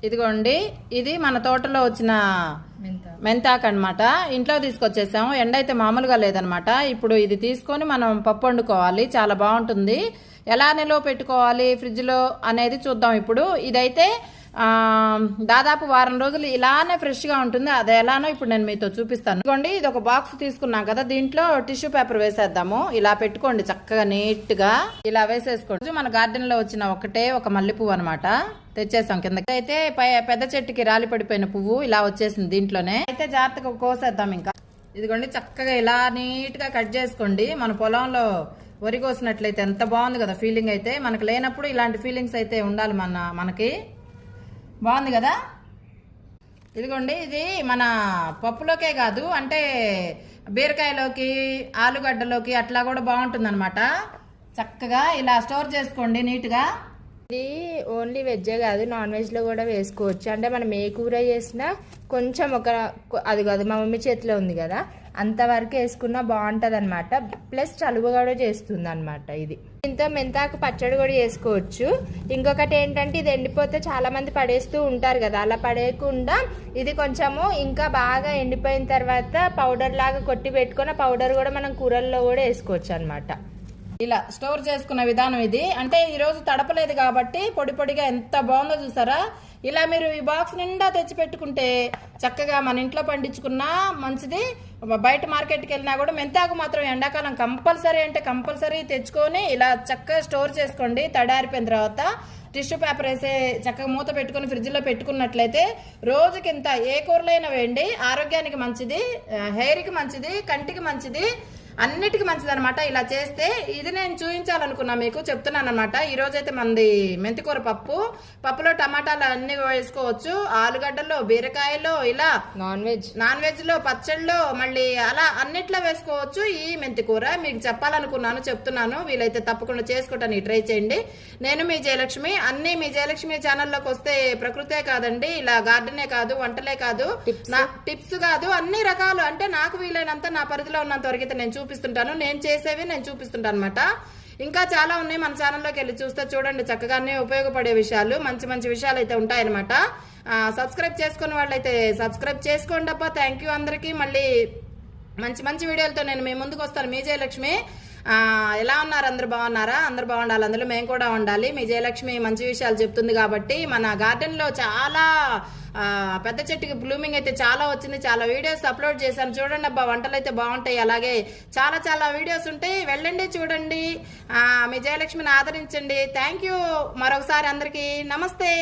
ఇదిగోండి, ఇది మన తోటలో వచ్చిన మెంతాకు అనమాట. ఇంట్లో తీసుకొచ్చేసాము. ఎండ అయితే మామూలుగా లేదనమాట. ఇప్పుడు ఇది తీసుకొని మనం పప్పు వండుకోవాలి. చాలా బాగుంటుంది. ఎలా నిల్వ పెట్టుకోవాలి ఫ్రిడ్జ్లో అనేది చూద్దాం. ఇప్పుడు ఇదైతే దాదాపు వారం రోజులు ఇలానే ఫ్రెష్గా ఉంటుంది. అది ఎలానో ఇప్పుడు నేను మీతో చూపిస్తాను. ఇదిగోండి, ఇది ఒక బాక్స్ తీసుకున్నాం కదా, దీంట్లో టిష్యూ పేపర్ వేసేద్దాము. ఇలా పెట్టుకోండి, చక్కగా నీట్ గా ఇలా వేసేసుకోండి. మన గార్డెన్ లో వచ్చిన ఒక మల్లె పువ్వు అనమాట, తెచ్చేసాం కిందకి. అయితే పెద్ద చెట్టుకి రాలి పడిపోయిన పువ్వు ఇలా వచ్చేసింది దీంట్లోనే. అయితే జాగ్రత్తగా కోసేద్దాం. ఇంకా ఇదిగోండి, చక్కగా ఇలా నీట్ గా కట్ చేసుకోండి. మన పొలంలో వరి కోసినట్లయితే ఎంత బాగుంది కదా ఫీలింగ్. అయితే మనకు లేనప్పుడు ఇలాంటి ఫీలింగ్స్ అయితే ఉండాలి మనకి. బాగుంది కదా. ఇదిగోండి, ఇది మన పప్పులోకే కాదు, అంటే బీరకాయలోకి ఆలుగడ్డలోకి అట్లా కూడా బాగుంటుంది అనమాట. చక్కగా ఇలా స్టోర్ చేసుకోండి నీట్గా. ఇది ఓన్లీ వెజ్జే కాదు, నాన్ వెజ్లో కూడా వేసుకోవచ్చు. అంటే మనం ఏ కూర చేసినా కొంచెం అది కాదు, మా మమ్మీ చేతిలో ఉంది కదా, అంతవరకు వేసుకున్నా బాగుంటుంది అనమాట. ప్లస్ చలువ కూడా చేస్తుంది అనమాట. ఇది దీంతో మెంతాకు పచ్చడి కూడా చేసుకోవచ్చు. ఇంకొకటి ఏంటంటే, ఇది ఎండిపోతే చాలా మంది పడేస్తూ ఉంటారు కదా, అలా పడేయకుండా ఇది కొంచెము ఇంకా బాగా ఎండిపోయిన తర్వాత పౌడర్ లాగా కొట్టి పెట్టుకుని పౌడర్ కూడా మనం కూరల్లో కూడా వేసుకోవచ్చు అనమాట. ఇలా స్టోర్ చేసుకున్న విధానం ఇది. అంటే ఈ రోజు తడపలేదు కాబట్టి పొడి పొడిగా ఎంత బాగుందో చూసారా. ఇలా మీరు ఈ బాక్స్ నిండా తెచ్చి పెట్టుకుంటే చక్కగా మన ఇంట్లో పండించుకున్నా మంచిది. బయట మార్కెట్కి వెళ్ళినా కూడా మెంతాకు మాత్రం ఎండాకాలం కంపల్సరీ తెచ్చుకొని ఇలా చక్కగా స్టోర్ చేసుకోండి. తడారిపోయిన తర్వాత టిష్యూ పేపర్ వేసే చక్కగా మూత పెట్టుకుని ఫ్రిడ్జ్లో పెట్టుకున్నట్లయితే రోజుకింత ఏ కూరలైనా వేయండి. ఆరోగ్యానికి మంచిది, హెయిర్కి మంచిది, కంటికి మంచిది, అన్నిటికీ మంచిది అనమాట. ఇలా చేస్తే ఇది నేను చూపించాలనుకున్నా, మీకు చెప్తున్నాను అనమాట. ఈ రోజైతే మనది మెంతికూర పప్పులో టమాటాలు అన్ని వేసుకోవచ్చు, ఆలుగడ్డలో, బీరకాయలో, ఇలా నాన్ వెజ్ లో, పచ్చళ్ళలో, మళ్ళీ అలా అన్నిట్లో వేసుకోవచ్చు ఈ మెంతికూర. మీకు చెప్పాలనుకున్నాను, చెప్తున్నాను. వీలైతే తప్పకుండా చేసుకోవటానికి ట్రై చేయండి. నేను మీ జయలక్ష్మి. అన్ని మీ జయలక్ష్మి ఛానల్లోకి వస్తే ప్రకృతే కాదండి, ఇలా గార్డెనే కాదు, వంటలే కాదు, టిప్స్ కాదు, అన్ని రకాలు. అంటే నాకు వీలైనంత, నా పరిధిలో ఉన్నంత వరకు అయితే నేను చూపిస్తుంటాను. నేను చేసేవి నేను చూపిస్తుంటాను అనమాట. ఇంకా చాలా ఉన్నాయి, మన ఛానల్లోకి వెళ్ళి చూస్తే చూడండి. చక్కగానే ఉపయోగపడే విషయాలు, మంచి మంచి విషయాలు అయితే ఉంటాయన్నమాట. సబ్స్క్రైబ్ చేసుకున్న వాళ్ళైతే సబ్స్క్రైబ్ చేసుకోండి అప్ప. థ్యాంక్ యూ అందరికీ. మళ్ళీ మంచి మంచి వీడియోలతో నేను మీ ముందుకు వస్తాను. మీ జయలక్ష్మి. ఎలా ఉన్నారు? అందరు బాగున్నారా? అందరు బాగుండాలి, అందులో మేము కూడా ఉండాలి. మీ జయలక్ష్మి మంచి విషయాలు చెప్తుంది కాబట్టి. మన గార్డెన్లో చాలా పెద్ద చెట్టుకి బ్లూమింగ్ అయితే చాలా వచ్చింది. చాలా వీడియోస్ అప్లోడ్ చేశాను, చూడండి అబ్బా. వంటలు అయితే బాగుంటాయి. అలాగే చాలా వీడియోస్ ఉంటాయి, వెళ్ళండి చూడండి. మీ జయలక్ష్మిని ఆదరించండి. థ్యాంక్ యూ మరొకసారి అందరికీ నమస్తే.